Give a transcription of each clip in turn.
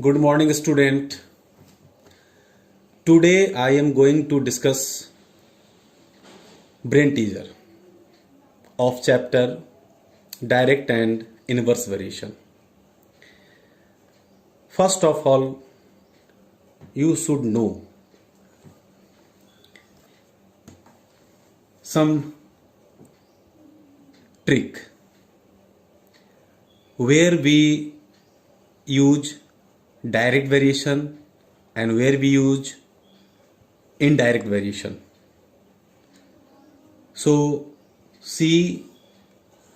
Good morning, student. Today I am going to discuss brain teaser of chapter direct and inverse variation. First of all, you should know some trick where we use direct variation and where we use indirect variation. So see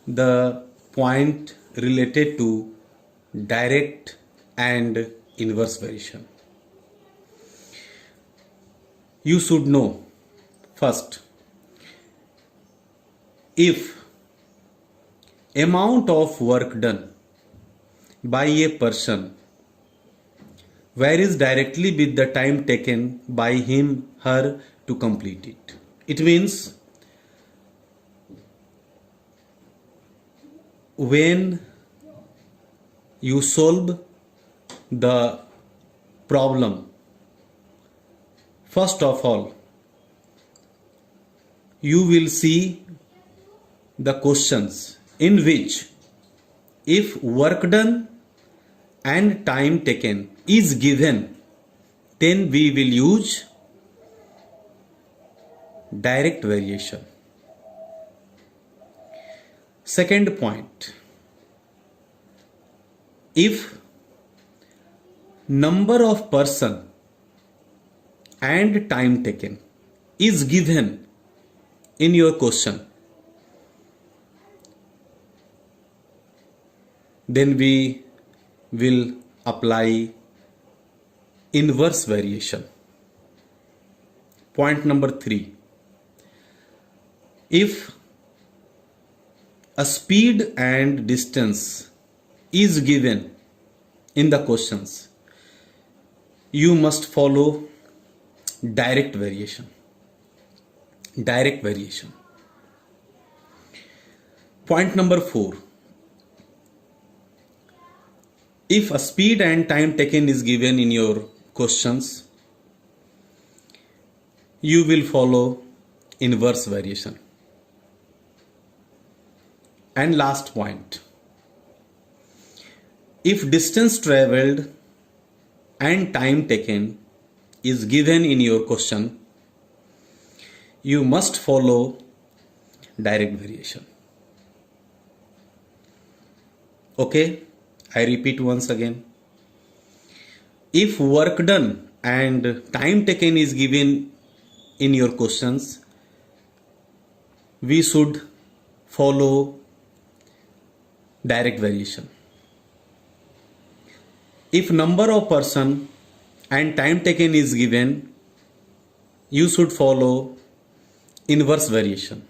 the point related to direct and inverse variation. You should know first, if amount of work done by a person varies directly with the time taken by him her to complete it. It means when you solve the problem, first of all you will see the questions in which if work done and time taken is given, then we will use direct variation. Second point, if number of person and time taken is given in your question, then we will apply inverse variation. Point number 3, if a speed and distance is given in the questions, you must follow direct variation. Direct variation. Point number 4, if a speed and time taken is given in your questions, you will follow inverse variation. And last point, if distance traveled and time taken is given in your question, you must follow direct variation. Okay, I repeat once again. If work done and time taken is given in your questions, we should follow direct variation. If number of person and time taken is given, you should follow inverse variation.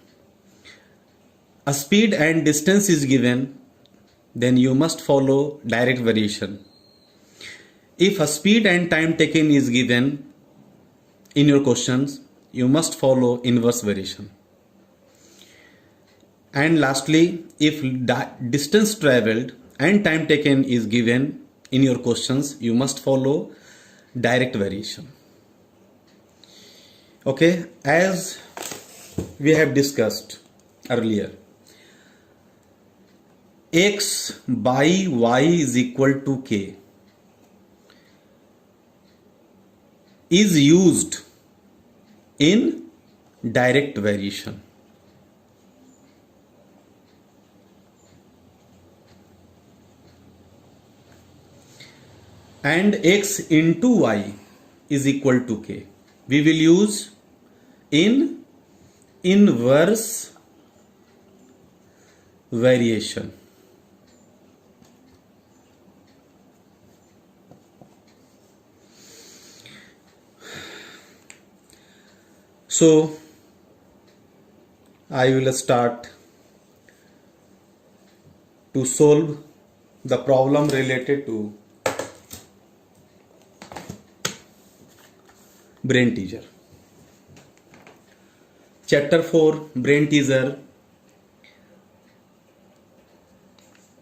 A speed and distance is given, then you must follow direct variation. If a speed and time taken is given in your questions, you must follow inverse variation. And lastly, if distance traveled and time taken is given in your questions, you must follow direct variation. Okay, as we have discussed earlier, x by y is equal to k is used in direct variation. And x into y is equal to k, we will use in inverse variation. So I will start to solve the problem related to brain teaser. Chapter 4, brain teaser.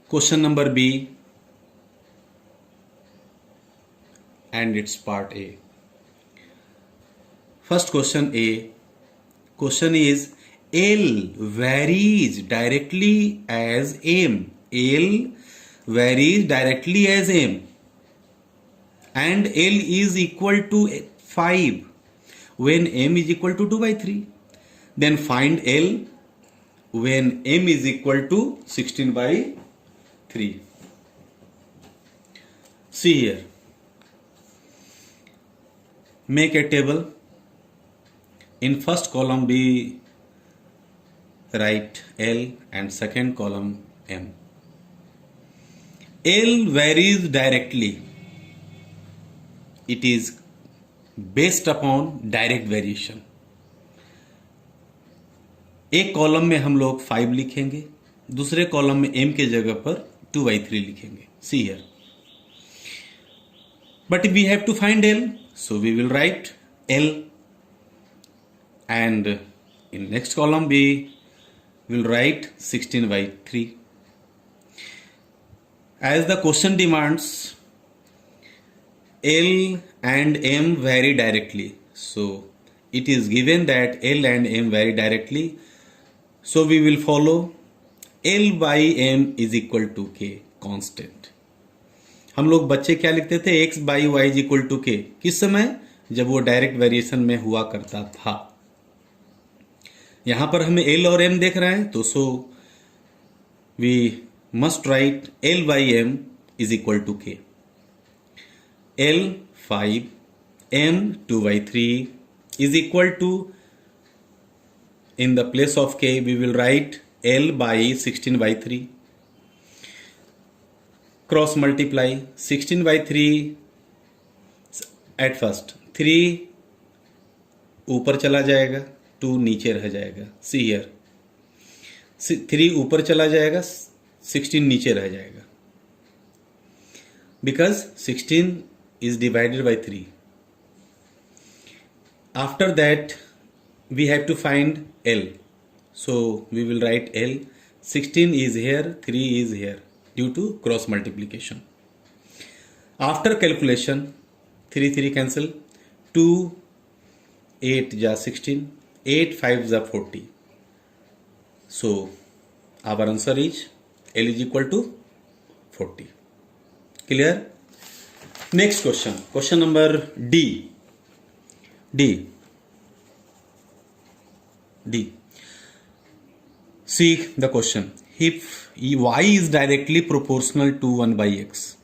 Question number B, and its part A. First question A. Question is L varies directly as M. L varies directly as M. And L is equal to 5 when M is equal to 2 by 3. Then find L when M is equal to 16 by 3. See here. Make a table. In first column we write L and second column M. L varies directly. It is based upon direct variation. एक column में हम लोग 5 लिखेंगे, दूसरे column में m के जगह पर 2/3 लिखेंगे. See here. But we have to find L, so we will write L, and in next column we will write 16/3. As the question demands, L and M vary directly. So it is given that L and M vary directly. So we will follow L by M is equal to K, constant. हम लोग बच्चे क्या लिखते थे? X by Y is equal to K. किस समय? जब वो डायरेक्ट वेरिएशन में हुआ करता था. यहां पर हमें L और M देख रहे हैं, तो so we must write L by M is equal to K. L 5, M 2/3 is equal to, in the place of K we will write L by 16/3. Cross multiply 16/3. At first 3 ऊपर चला जाएगा, 2 नीचे रह जाएगा. See here, 3 ऊपर चला जाएगा, 16 नीचे रह जाएगा, because 16 is divided by 3. After that we have to find L, so we will write L. 16 is here, 3 is here due to cross multiplication. After calculation 3 cancel, 2 8 ja 16, 8 5 ja 40. So our answer is L is equal to 40. Clear? Next question, question number D. See the question. If y is directly proportional to 1 by x,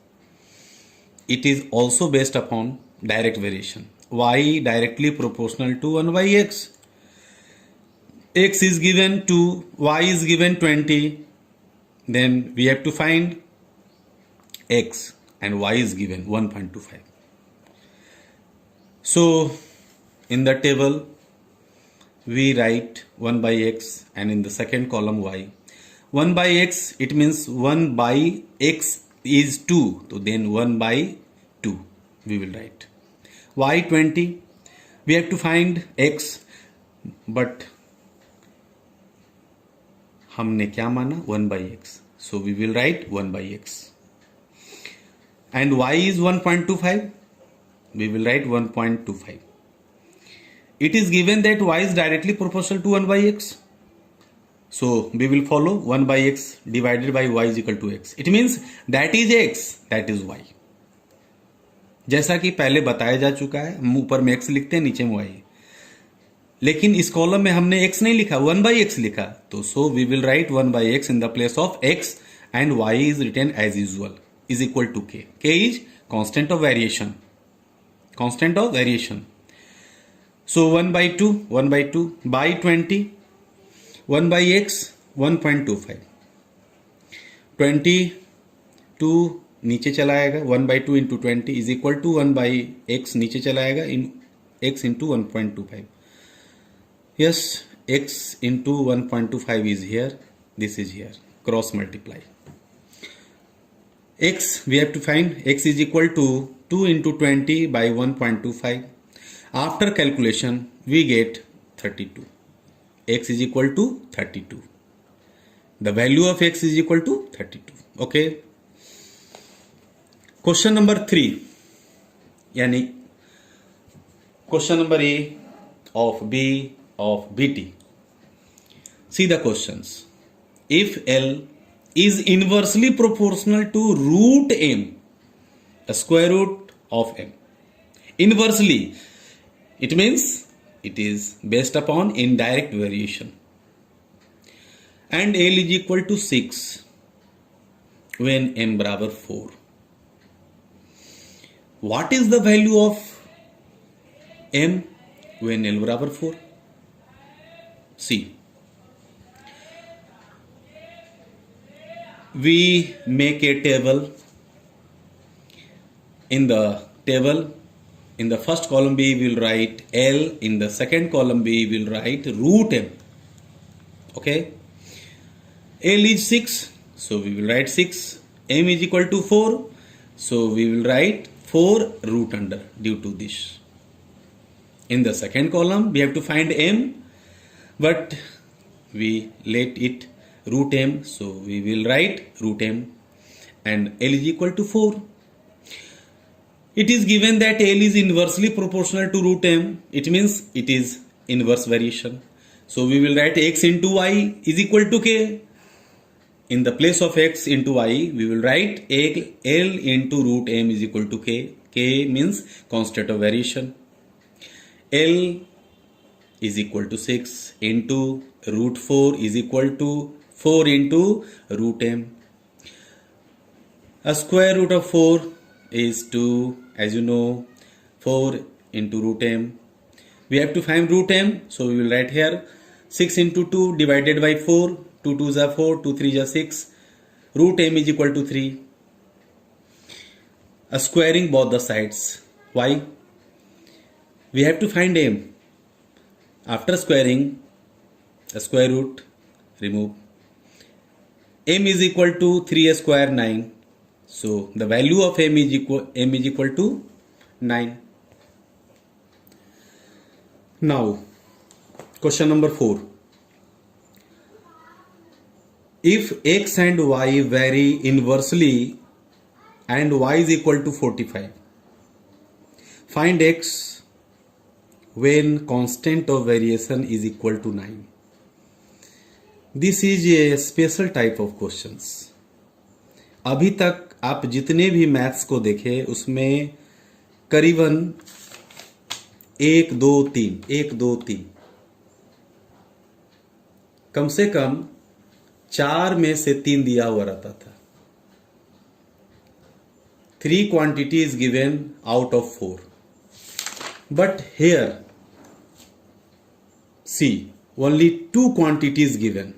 it is also based upon direct variation. Y directly proportional to 1 by x. X is given 2, y is given 20. Then we have to find x, and y is given 1.25. So in the table we write 1 by x, and in the second column y. 1 by x, it means 1 by x is 2, so then 1 by 2 we will write. Y 20, we have to find x, but हमने क्या माना? 1 by x, so we will write 1 by x. And y is 1.25, we will write 1.25. It is given that y is directly proportional to 1 by x, so we will follow 1 by x divided by y is equal to x. It means that is x, that is y. जैसा कि पहले बताया जा चुका है, हम ऊपर में x लिखते हैं, नीचे में y. लेकिन इस कॉलम में हमने x नहीं लिखा, 1 by x लिखा, तो so we will write 1 by x in the place of x, and y is written as usual is equal to k. K is constant of variation. Constant of variation. So 1 by 2 by 20, 1 by x 1.25. 22 नीचे चला आएगा, 1 by 2 into 20 is equal to 1 by x नीचे चला आएगा, in x into 1.25. Yes, x into 1.25 is here, this is here, cross multiply. X we have to find, x is equal to 2 into 20 by 1.25. After calculation we get 32. X is equal to 32. The value of x is equal to 32. Okay. Question number 3. यानी question number A of B of BT. See the questions. If L is inversely proportional to root M, the square root of M. Inversely, it means it is based upon indirect variation. And L is equal to 6 when M barabar 4. What is the value of M when L barabar 4? See, we make a table. In the table, in the first column B we will write L, in the second column B we will write root M. Okay, L is 6, so we will write 6. M is equal to 4, so we will write 4 root under due to this. In the second column, we have to find M, but we let it root M, so we will write root M, and L is equal to 4. It is given that L is inversely proportional to root M. It means it is inverse variation. So we will write x into y is equal to k. In the place of x into y, we will write L into root M is equal to k. K means constant of variation. L is equal to 6 into root 4 is equal to 4 into root M. A square root of 4 is 2, as you know, 4 into root M. We have to find root M, so we will write here 6 into 2 divided by 4, 2 2s are 4, 2 3s are 6, root M is equal to 3. A squaring both the sides. Why? We have to find M. After squaring, a square root, remove. M is equal to 3a square 9. So the value of M is equal to 9. Now, question number 4. If x and y vary inversely and y is equal to 45, find x when constant of variation is equal to 9. This is a special type of questions. अभी तक आप जितने भी maths को देखे उसमें करीबन 1 2 3 कम से कम 4 में से 3 दिया हुआ रहता था. 3 quantity is given out of 4. But here, see, only 2 quantities given.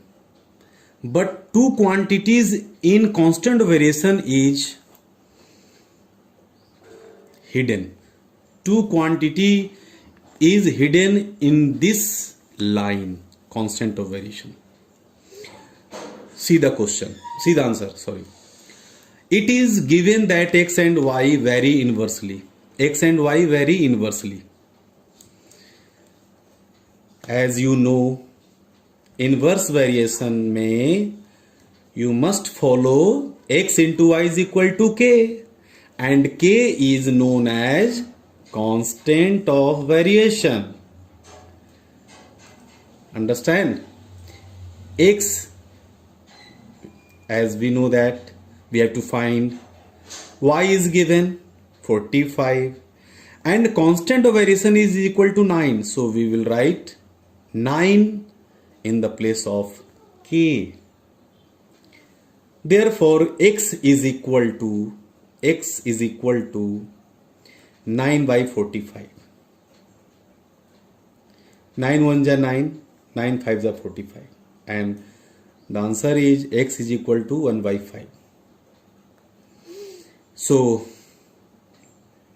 But 2 quantities in constant variation is hidden. 2 quantity is hidden in this line, constant of variation. See the question. See the answer, sorry. It is given that x and y vary inversely. X and y vary inversely. As you know, inverse variation में you must follow x into y is equal to k, and k is known as constant of variation. Understand? X, as we know that we have to find, y is given 45 and constant of variation is equal to 9, so we will write 9 in the place of k. Therefore x is equal to 9 by 45. 9 1s are 9, 9 5s are 45, and the answer is x is equal to 1 by 5. So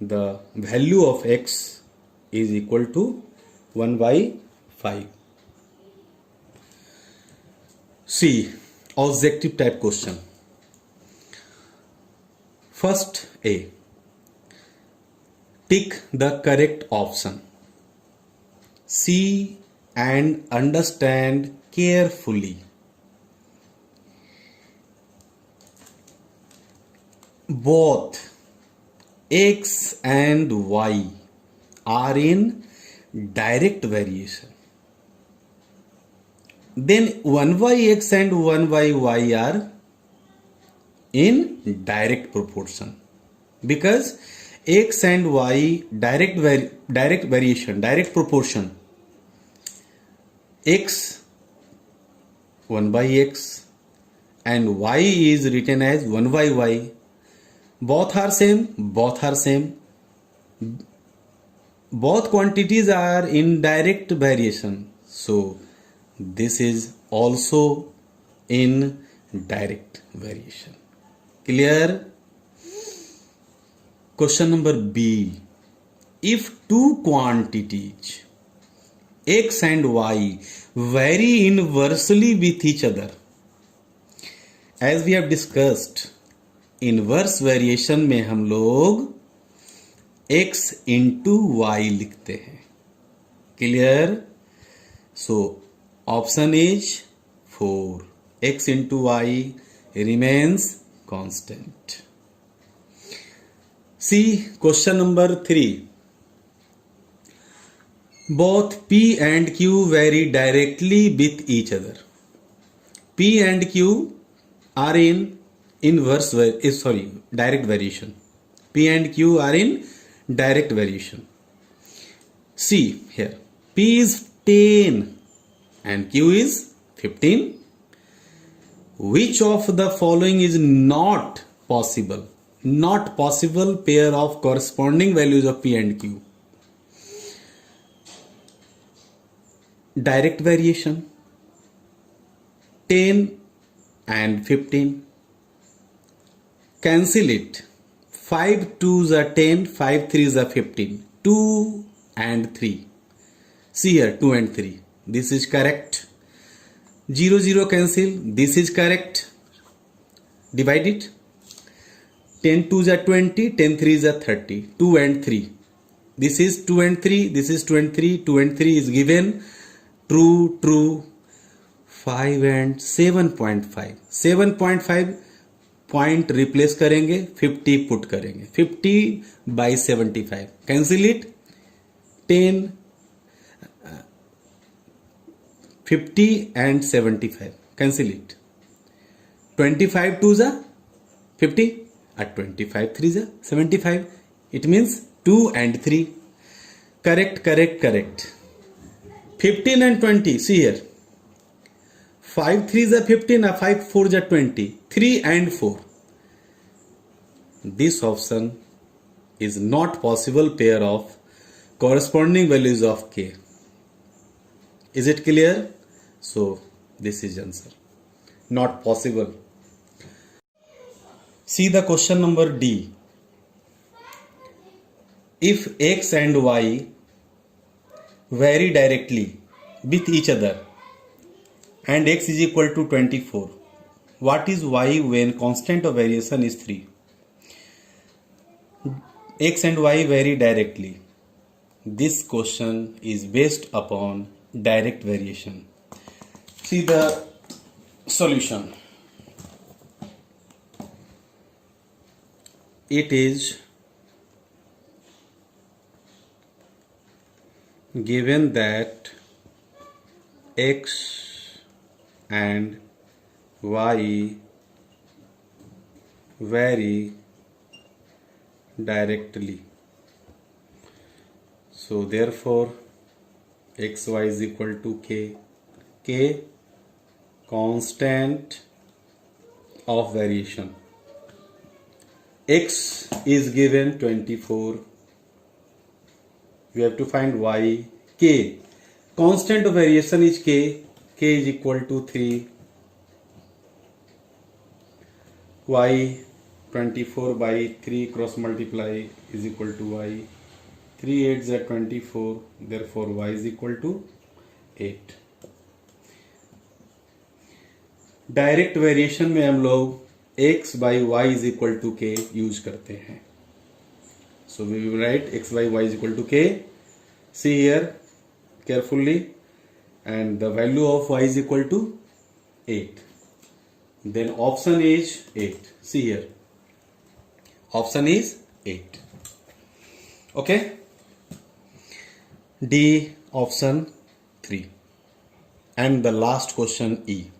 the value of x is equal to 1 by 5. See, objective type question. First A. Tick the correct option. See and understand carefully. Both x and y are in direct variation, then 1/x and 1/y are in direct proportion, because x and y direct variation, direct proportion, x 1/x and y is written as 1/y. Both are same, both are same. Both quantities are in direct variation, so this is also in direct variation. Clear? Question number B. If two quantities x and y vary inversely with each other, as we have discussed, inverse variation में हम लोग x into y लिखते हैं. Clear? So option is 4. x into y remains constant. See question number 3. Both P and Q vary directly with each other. P and Q are in direct variation. P and Q are in direct variation. See here, P is 10 and Q is 15. Which of the following is not possible? Not possible pair of corresponding values of P and Q. Direct variation, 10 and 15. Cancel it. 5 2s are 10, 5 3s are 15. 2 and 3. See here, 2 and 3. This is correct. 0 0 cancel. This is correct. Divide it. 10 2s are 20, 10 3s are 30. 2 and 3. This is 2 and 3. This is 2 and 3. 2 and 3 is given. True, true. 5 and 7.5. 7.5 point replace करेंगे, 50 put करेंगे. 50/75. Cancel it. 10 50 and 75. Cancel it. 25 2s are 50 and 25 3s are 75. It means 2 and 3. Correct, correct, correct. 15 and 20. See here. 5 3s are 15 and 5 4s are 20. 3 and 4. This option is not possible pair of corresponding values of k. Is it clear? So this is answer. Not possible. See the question number D. If x and y vary directly with each other and x is equal to 24, what is y when constant of variation is 3? X and y vary directly. This question is based upon direct variation. See the solution. It is given that x and y vary directly, so therefore xy is equal to k. K constant of variation. X is given 24. We have to find y. K constant of variation is k. K is equal to 3. Y 24 by 3 cross multiply is equal to y. 3 8s are 24. Therefore y is equal to 8. Direct variation में हम लोग x by y is equal to k use करते हैं. So we will write x by y is equal to k. See here carefully, and the value of y is equal to 8. Then option is 8. See here, option is 8. Okay. D option 3. And the last question E.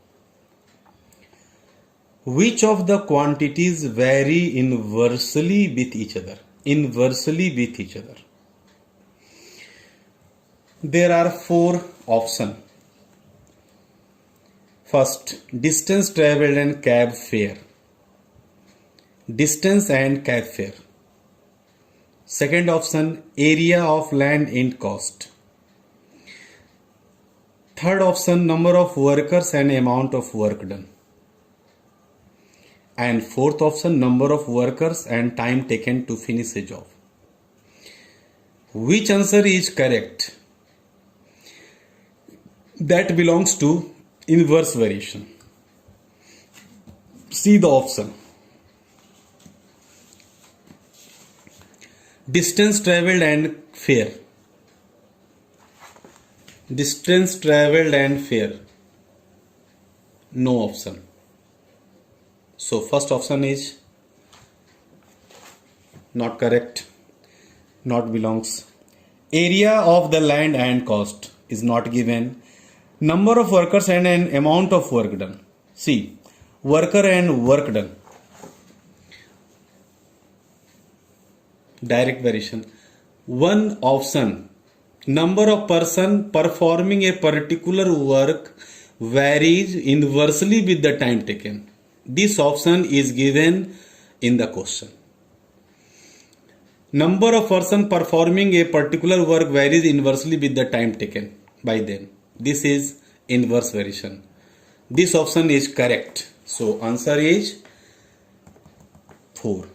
Which of the quantities vary inversely with each other? Inversely with each other. There are 4 options. First, distance traveled and cab fare. Distance and cab fare. Second option, area of land and cost. Third option, number of workers and amount of work done. And fourth option, number of workers and time taken to finish a job. Which answer is correct? That belongs to inverse variation. See the option. Distance traveled and fare. Distance traveled and fare. No option. So first option is not correct. Not belongs. Area of the land and cost is not given. Number of workers and an amount of work done. See, worker and work done. Direct variation. One option, number of person performing a particular work varies inversely with the time taken. This option is given in the question. Number of person performing a particular work varies inversely with the time taken by them. This is inverse variation. This option is correct. So answer is 4.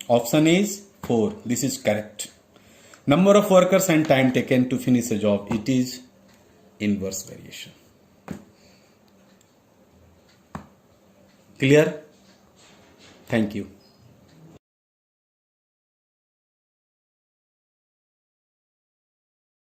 Option is 4. This is correct. Number of workers and time taken to finish a job. It is inverse variation. Clear? Thank you.